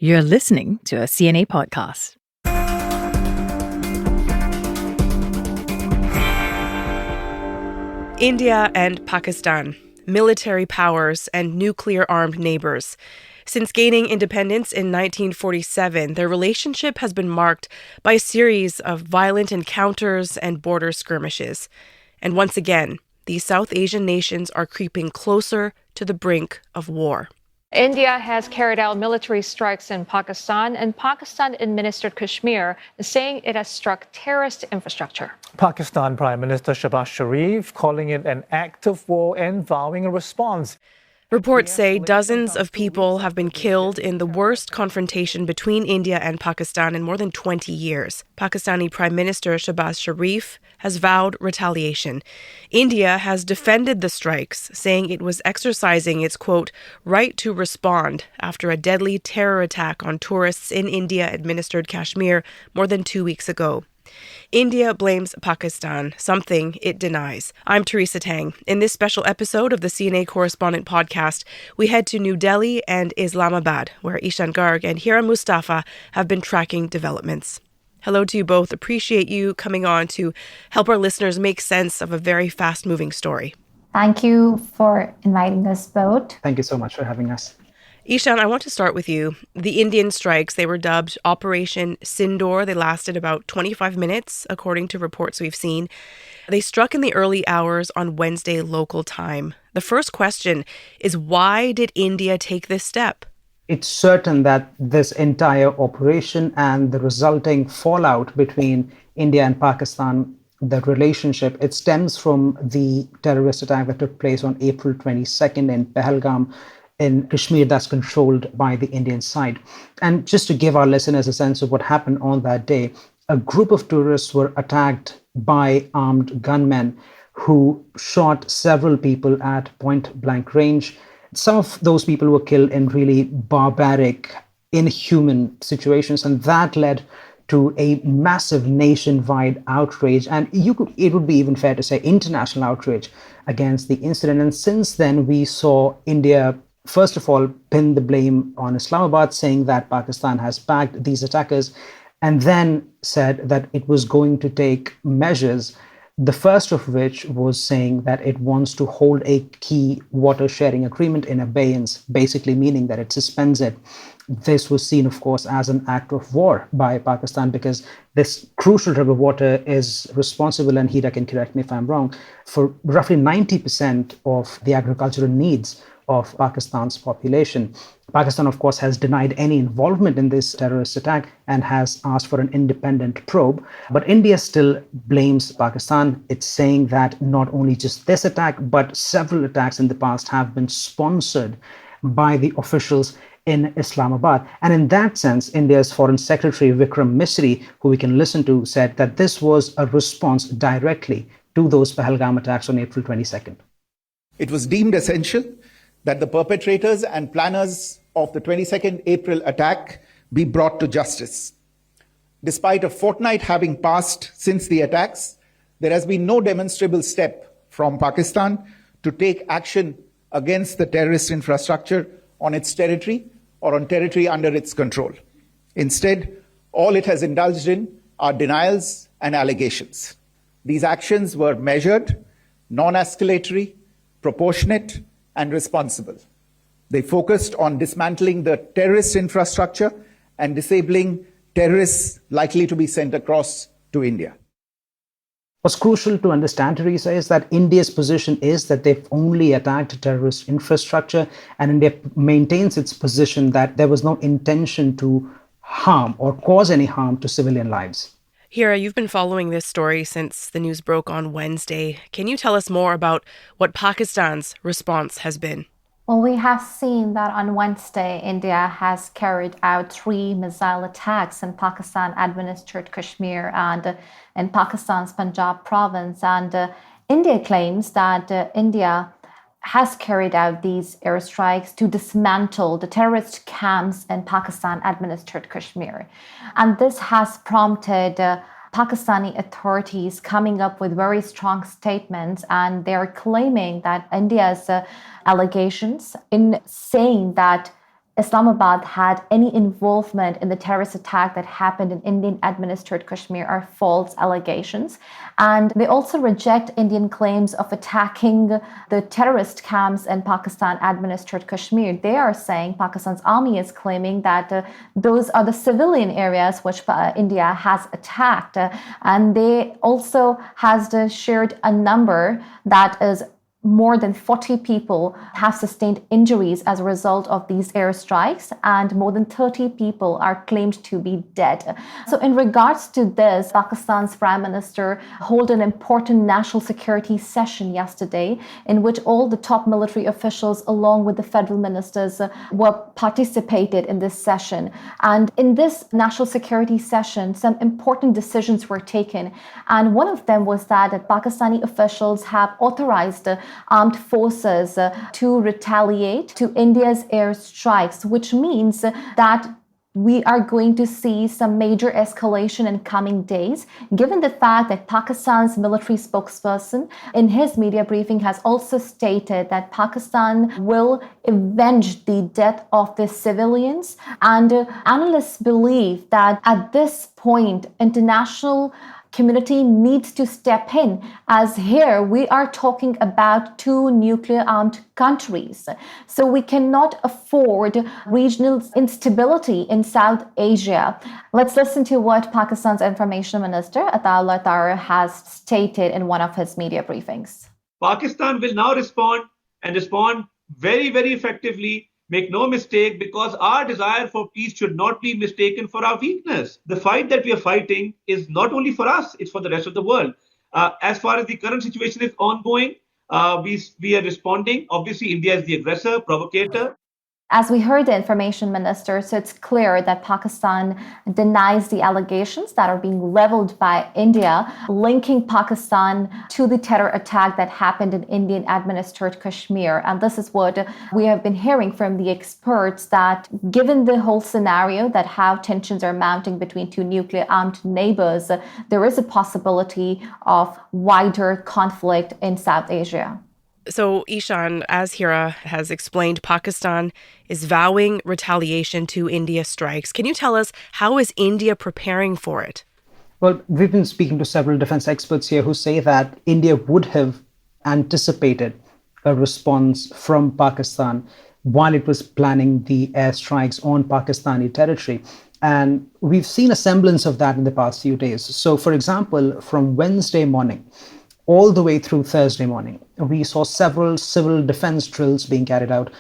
You're listening to a CNA podcast. India and Pakistan, military powers and nuclear-armed neighbours. Since gaining independence in 1947, their relationship has been marked by a series of violent encounters and border skirmishes. And once again, these South Asian nations are creeping closer to the brink of war. India has carried out military strikes in Pakistan and Pakistan-administered Kashmir, saying it has struck terrorist infrastructure. Pakistan Prime Minister Shehbaz Sharif calling it an act of war and vowing a response. Reports say dozens of people have been killed in the worst confrontation between India and Pakistan in more than 20 years. Pakistani Prime Minister Shehbaz Sharif has vowed retaliation. India has defended the strikes, saying it was exercising its, quote, right to respond after a deadly terror attack on tourists in India-administered Kashmir more than 2 weeks ago. India blames Pakistan, something it denies. I'm Teresa Tang. In this special episode of the CNA Correspondent podcast, we head to New Delhi and Islamabad, where Ishan Garg and Hira Mustafa have been tracking developments. Hello to you both. Appreciate you coming on to help our listeners make sense of a very fast-moving story. Thank you for inviting us both. Thank you so much for having us. Ishan, I want to start with you. The Indian strikes, they were dubbed Operation Sindoor. They lasted about 25 minutes, according to reports we've seen. They struck in the early hours on Wednesday local time. The first question is, why did India take this step? It's certain that this entire operation and the resulting fallout between India and Pakistan, the relationship, it stems from the terrorist attack that took place on April 22nd in Pahalgam, in Kashmir, that's controlled by the Indian side. And just to give our listeners a sense of what happened on that day, a group of tourists were attacked by armed gunmen who shot several people at point-blank range. Some of those people were killed in really barbaric, inhuman situations, and that led to a massive nationwide outrage, and it would be even fair to say international outrage against the incident. And since then, we saw India first of all, pinned the blame on Islamabad, saying that Pakistan has backed these attackers, and then said that it was going to take measures, the first of which was saying that it wants to hold a key water sharing agreement in abeyance, basically meaning that it suspends it. This was seen, of course, as an act of war by Pakistan because this crucial river water is responsible, and Hira can correct me if I'm wrong, for roughly 90% of the agricultural needs of Pakistan's population. Pakistan, of course, has denied any involvement in this terrorist attack and has asked for an independent probe. But India still blames Pakistan. It's saying that not only just this attack, but several attacks in the past have been sponsored by the officials in Islamabad. And in that sense, India's Foreign Secretary Vikram Misri, who we can listen to, said that this was a response directly to those Pahalgam attacks on April 22nd. It was deemed essential that the perpetrators and planners of the 22nd April attack be brought to justice. Despite a fortnight having passed since the attacks, there has been no demonstrable step from Pakistan to take action against the terrorist infrastructure on its territory or on territory under its control. Instead, all it has indulged in are denials and allegations. These actions were measured, non-escalatory, proportionate, and responsible. They focused on dismantling the terrorist infrastructure and disabling terrorists likely to be sent across to India. What's crucial to understand, Teresa, is that India's position is that they've only attacked terrorist infrastructure, and India maintains its position that there was no intention to harm or cause any harm to civilian lives. Hira, you've been following this story since the news broke on Wednesday. Can you tell us more about what Pakistan's response has been? Well, we have seen that on Wednesday, India has carried out 3 missile attacks in Pakistan-administered Kashmir and in Pakistan's Punjab province. And India claims that India has carried out these airstrikes to dismantle the terrorist camps in Pakistan-administered Kashmir. And this has prompted Pakistani authorities coming up with very strong statements, and they're claiming that India's allegations in saying that Islamabad had any involvement in the terrorist attack that happened in Indian-administered Kashmir are false allegations. And they also reject Indian claims of attacking the terrorist camps in Pakistan-administered Kashmir. They are saying Pakistan's army is claiming that those are the civilian areas which India has attacked. And they also has shared a number that is more than 40 people have sustained injuries as a result of these airstrikes, and more than 30 people are claimed to be dead. So in regards to this, Pakistan's Prime Minister held an important national security session yesterday in which all the top military officials along with the federal ministers were participated in this session. And in this national security session, some important decisions were taken. And one of them was that Pakistani officials have authorized armed forces to retaliate to India's airstrikes, which means that we are going to see some major escalation in coming days, given the fact that Pakistan's military spokesperson in his media briefing has also stated that Pakistan will avenge the death of the civilians. And analysts believe that at this point, international community needs to step in, as here we are talking about two nuclear-armed countries. So we cannot afford regional instability in South Asia. Let's listen to what Pakistan's Information Minister Ataullah Tahir has stated in one of his media briefings. Pakistan will now respond very, very effectively. Make no mistake, because our desire for peace should not be mistaken for our weakness. The fight that we are fighting is not only for us, it's for the rest of the world. As far as the current situation is ongoing, we are responding. Obviously, India is the aggressor, provocator. As we heard the information minister, so it's clear that Pakistan denies the allegations that are being leveled by India, linking Pakistan to the terror attack that happened in Indian-administered Kashmir. And this is what we have been hearing from the experts, that given the whole scenario, that how tensions are mounting between two nuclear-armed neighbors, there is a possibility of wider conflict in South Asia. So, Ishan, as Hira has explained, Pakistan is vowing retaliation to India strikes. Can you tell us, how is India preparing for it? Well, we've been speaking to several defense experts here who say that India would have anticipated a response from Pakistan while it was planning the airstrikes on Pakistani territory. And we've seen a semblance of that in the past few days. So, for example, from Wednesday morning all the way through Thursday morning, we saw several civil defense drills being carried out,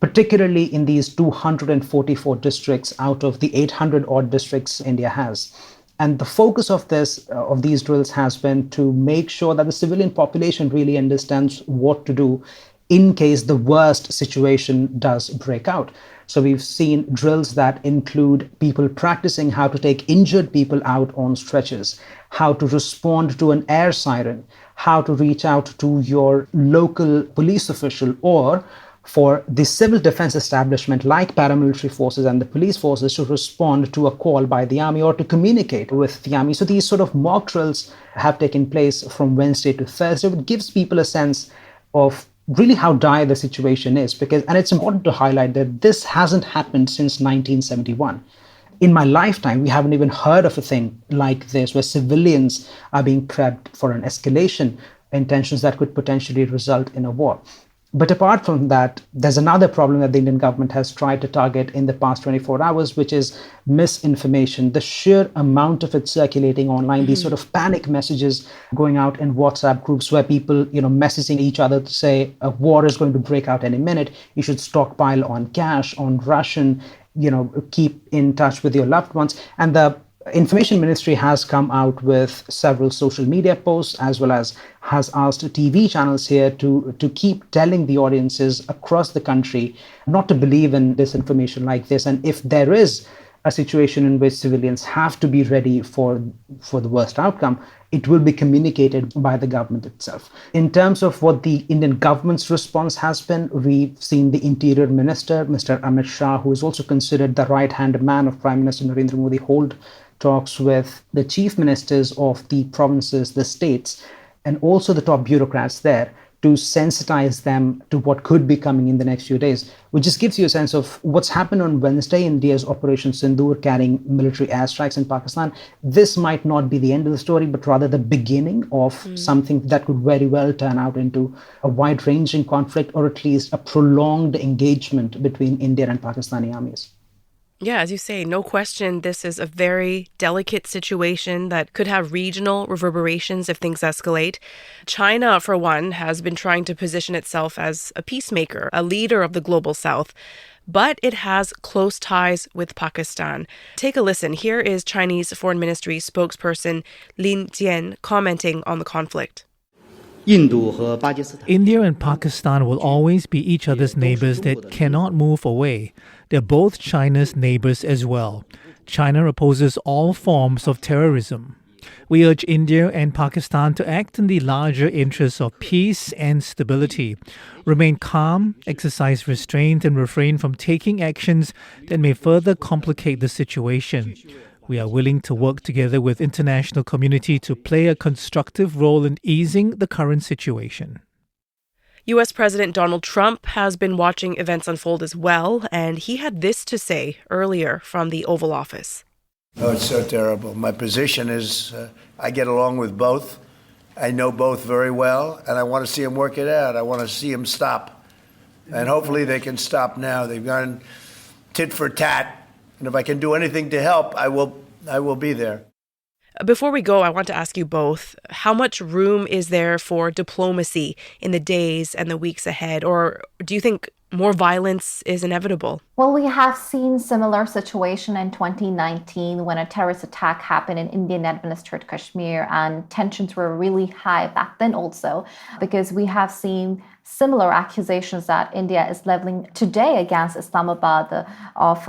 particularly in these 244 districts out of the 800-odd districts India has. And the focus of these drills has been to make sure that the civilian population really understands what to do in case the worst situation does break out. So we've seen drills that include people practicing how to take injured people out on stretchers, how to respond to an air siren, how to reach out to your local police official, or for the civil defense establishment like paramilitary forces and the police forces to respond to a call by the army or to communicate with the army. So these sort of mock drills have taken place from Wednesday to Thursday. It gives people a sense of really how dire the situation is, and it's important to highlight that this hasn't happened since 1971. In my lifetime, we haven't even heard of a thing like this, where civilians are being prepped for an escalation in tensions that could potentially result in a war. But apart from that, there's another problem that the Indian government has tried to target in the past 24 hours, which is misinformation. The sheer amount of it circulating online, these sort of panic messages going out in WhatsApp groups where people, messaging each other to say a war is going to break out any minute. You should stockpile on cash, on ration, keep in touch with your loved ones. And the Information Ministry has come out with several social media posts, as well as has asked TV channels here to keep telling the audiences across the country not to believe in disinformation like this. And if there is a situation in which civilians have to be ready for the worst outcome, it will be communicated by the government itself. In terms of what the Indian government's response has been, we've seen the Interior Minister, Mr. Amit Shah, who is also considered the right-hand man of Prime Minister Narendra Modi, hold talks with the chief ministers of the provinces, the states, and also the top bureaucrats there to sensitize them to what could be coming in the next few days, which just gives you a sense of what's happened on Wednesday. India's Operation Sindoor carrying military airstrikes in Pakistan. This might not be the end of the story, but rather the beginning of something that could very well turn out into a wide-ranging conflict, or at least a prolonged engagement between Indian and Pakistani armies. Yeah, as you say, no question, this is a very delicate situation that could have regional reverberations if things escalate. China, for one, has been trying to position itself as a peacemaker, a leader of the global south, but it has close ties with Pakistan. Take a listen. Here is Chinese Foreign Ministry spokesperson Lin Jian commenting on the conflict. India and Pakistan will always be each other's neighbours that cannot move away. They're both China's neighbours as well. China opposes all forms of terrorism. We urge India and Pakistan to act in the larger interests of peace and stability, remain calm, exercise restraint, and refrain from taking actions that may further complicate the situation. We are willing to work together with international community to play a constructive role in easing the current situation. U.S. President Donald Trump has been watching events unfold as well, and he had this to say earlier from the Oval Office. Oh, it's so terrible. My position is I get along with both. I know both very well, and I want to see them work it out. I want to see them stop. And hopefully they can stop now. They've gone tit for tat. And if I can do anything to help, I will be there. Before we go, I want to ask you both, how much room is there for diplomacy in the days and the weeks ahead? Or do you think more violence is inevitable? Well, we have seen similar situation in 2019 when a terrorist attack happened in Indian-administered Kashmir, and tensions were really high back then also, because we have seen similar accusations that India is leveling today against Islamabad of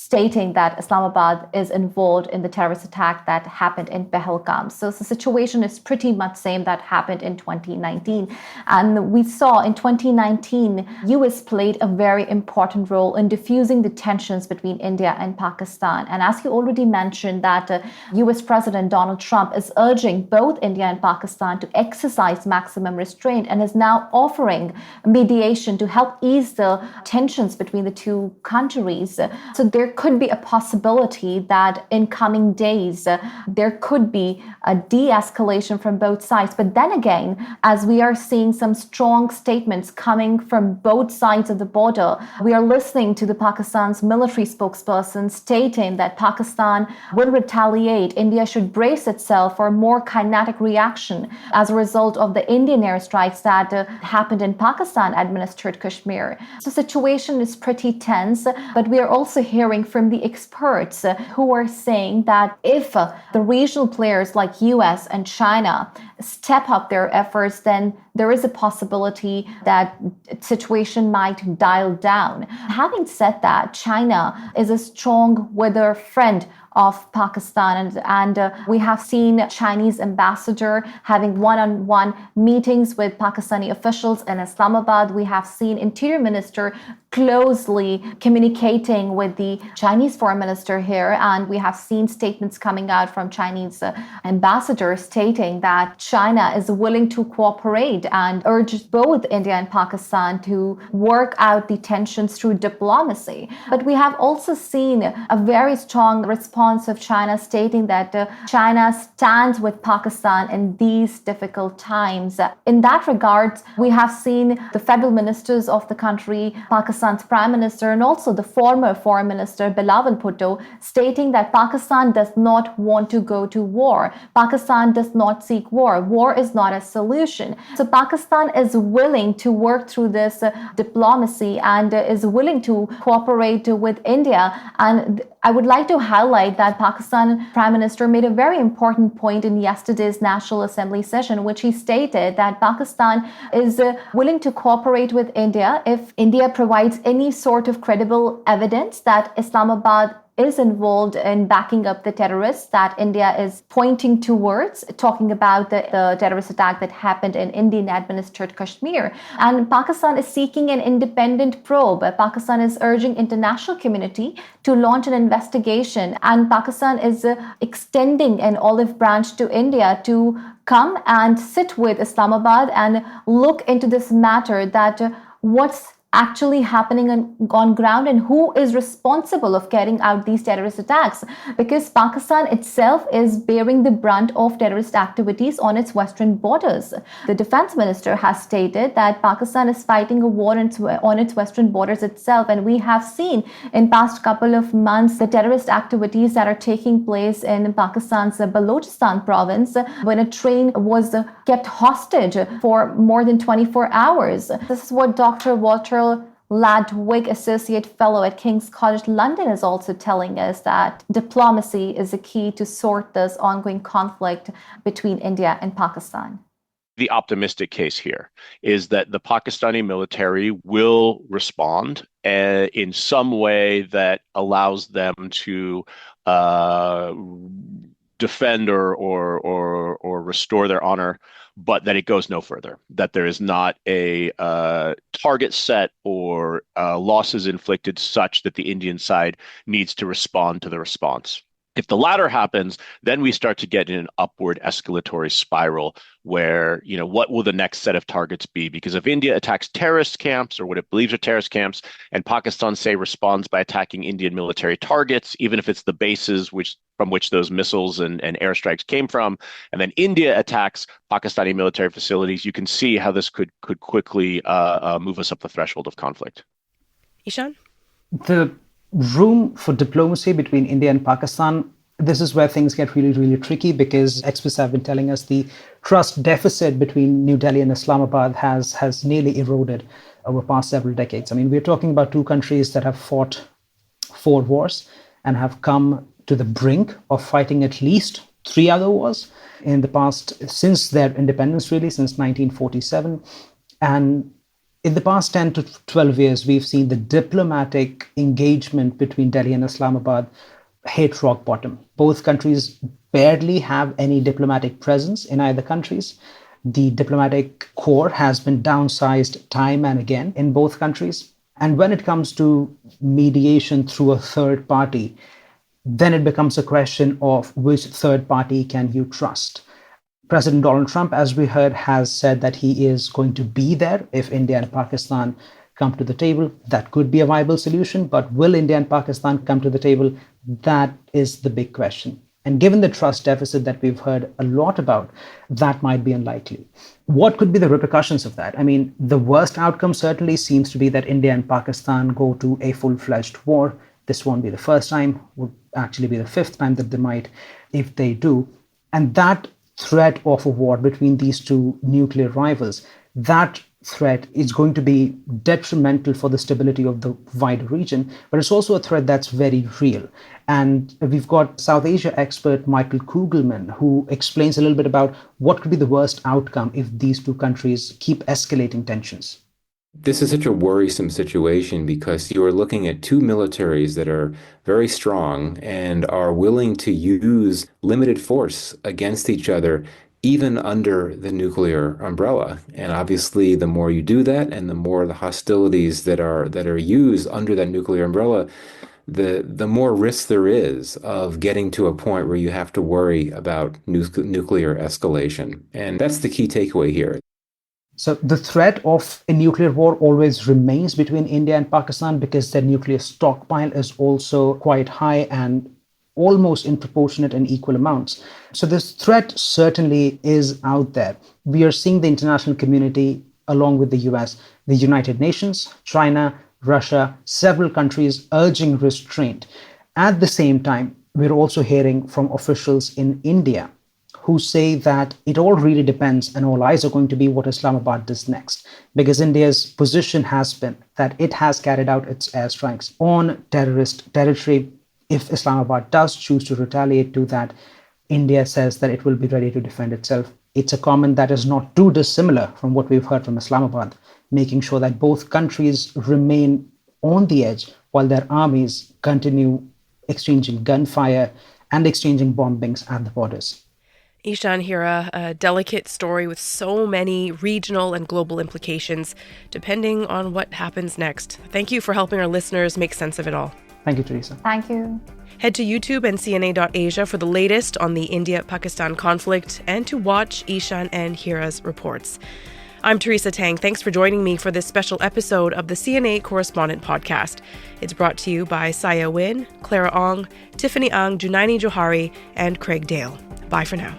stating that Islamabad is involved in the terrorist attack that happened in Pahalgam. So the situation is pretty much same that happened in 2019. And we saw in 2019, US played a very important role in diffusing the tensions between India and Pakistan. And as you already mentioned, that US President Donald Trump is urging both India and Pakistan to exercise maximum restraint and is now offering mediation to help ease the tensions between the two countries. So there could be a possibility that in coming days, there could be a de-escalation from both sides. But then again, as we are seeing some strong statements coming from both sides of the border, we are listening to the Pakistan's military spokesperson stating that Pakistan will retaliate. India should brace itself for a more kinetic reaction as a result of the Indian airstrikes that happened in Pakistan-administered Kashmir. So the situation is pretty tense, but we are also hearing from the experts who are saying that if the regional players like US and China step up their efforts, then there is a possibility that situation might dial down. Having said that, China is a strong weather friend of Pakistan, and we have seen Chinese ambassador having one-on-one meetings with Pakistani officials in Islamabad. We have seen Interior Minister closely communicating with the Chinese Foreign Minister here, and we have seen statements coming out from Chinese ambassadors stating that China is willing to cooperate and urges both India and Pakistan to work out the tensions through diplomacy. But we have also seen a very strong response of China stating that China stands with Pakistan in these difficult times. In that regard, we have seen the federal ministers of the country, Pakistan's Prime Minister, and also the former Foreign Minister, Bilawal Bhutto, stating that Pakistan does not want to go to war. Pakistan does not seek war. War is not a solution. So Pakistan is willing to work through this diplomacy and is willing to cooperate with India. And I would like to highlight that Pakistan Prime Minister made a very important point in yesterday's National Assembly session, which he stated that Pakistan is willing to cooperate with India if India provides any sort of credible evidence that Islamabad is involved in backing up the terrorists that India is pointing towards, talking about the terrorist attack that happened in Indian-administered Kashmir. And Pakistan is seeking an independent probe. Pakistan is urging international community to launch an investigation, and Pakistan is extending an olive branch to India to come and sit with Islamabad and look into this matter, that what's actually happening on ground and who is responsible of carrying out these terrorist attacks, because Pakistan itself is bearing the brunt of terrorist activities on its western borders. The defense minister has stated that Pakistan is fighting a war on its western borders itself, and we have seen in past couple of months the terrorist activities that are taking place in Pakistan's Balochistan province, when a train was kept hostage for more than 24 hours. This is what Dr. Walter Ladwig, Associate Fellow at King's College London, is also telling us, that diplomacy is the key to sort this ongoing conflict between India and Pakistan. The optimistic case here is that the Pakistani military will respond in some way that allows them to defend or restore their honor, but that it goes no further, that there is not a target set or losses inflicted such that the Indian side needs to respond to the response. If the latter happens, then we start to get in an upward escalatory spiral where, what will the next set of targets be? Because if India attacks terrorist camps or what it believes are terrorist camps, and Pakistan, say, responds by attacking Indian military targets, even if it's the bases from which those missiles and airstrikes came from, and then India attacks Pakistani military facilities, you can see how this could quickly move us up the threshold of conflict. Ishan? The room for diplomacy between India and Pakistan, this is where things get really, really tricky, because experts have been telling us the trust deficit between New Delhi and Islamabad has nearly eroded over past several decades. I mean, we're talking about two countries that have fought 4 wars and have come to the brink of fighting at least 3 other wars in the past, since their independence, really, since 1947. And in the past 10 to 12 years, we've seen the diplomatic engagement between Delhi and Islamabad hit rock bottom. Both countries barely have any diplomatic presence in either countries. The diplomatic corps has been downsized time and again in both countries. And when it comes to mediation through a third party, then it becomes a question of which third party can you trust. President Donald Trump, as we heard, has said that he is going to be there if India and Pakistan come to the table. That could be a viable solution, but will India and Pakistan come to the table? That is the big question. And given the trust deficit that we've heard a lot about, that might be unlikely. What could be the repercussions of that? I mean, the worst outcome certainly seems to be that India and Pakistan go to a full-fledged war. This won't be the first time, would actually be the 5th time that they might, if they do. And that threat of a war between these two nuclear rivals, that threat is going to be detrimental for the stability of the wider region, but it's also a threat that's very real. And we've got South Asia expert Michael Kugelman, who explains a little bit about what could be the worst outcome if these two countries keep escalating tensions. This is such a worrisome situation because you are looking at two militaries that are very strong and are willing to use limited force against each other, even under the nuclear umbrella. And obviously, the more you do that and the more the hostilities that are used under that nuclear umbrella, the more risk there is of getting to a point where you have to worry about nuclear escalation. And that's the key takeaway here. So the threat of a nuclear war always remains between India and Pakistan because their nuclear stockpile is also quite high and almost in proportionate and equal amounts. So this threat certainly is out there. We are seeing the international community, along with the US, the United Nations, China, Russia, several countries urging restraint. At the same time, we're also hearing from officials in India who say that it all really depends and all eyes are going to be what Islamabad does next. Because India's position has been that it has carried out its airstrikes on terrorist territory. If Islamabad does choose to retaliate to that, India says that it will be ready to defend itself. It's a comment that is not too dissimilar from what we've heard from Islamabad, making sure that both countries remain on the edge while their armies continue exchanging gunfire and exchanging bombings at the borders. Ishan, Hira, a delicate story with so many regional and global implications, depending on what happens next. Thank you for helping our listeners make sense of it all. Thank you, Teresa. Thank you. Head to YouTube and CNA.Asia for the latest on the India-Pakistan conflict and to watch Ishan and Hira's reports. I'm Teresa Tang. Thanks for joining me for this special episode of the CNA Correspondent podcast. It's brought to you by Saya Win, Clara Ong, Tiffany Ang, Junaini Johari, and Craig Dale. Bye for now.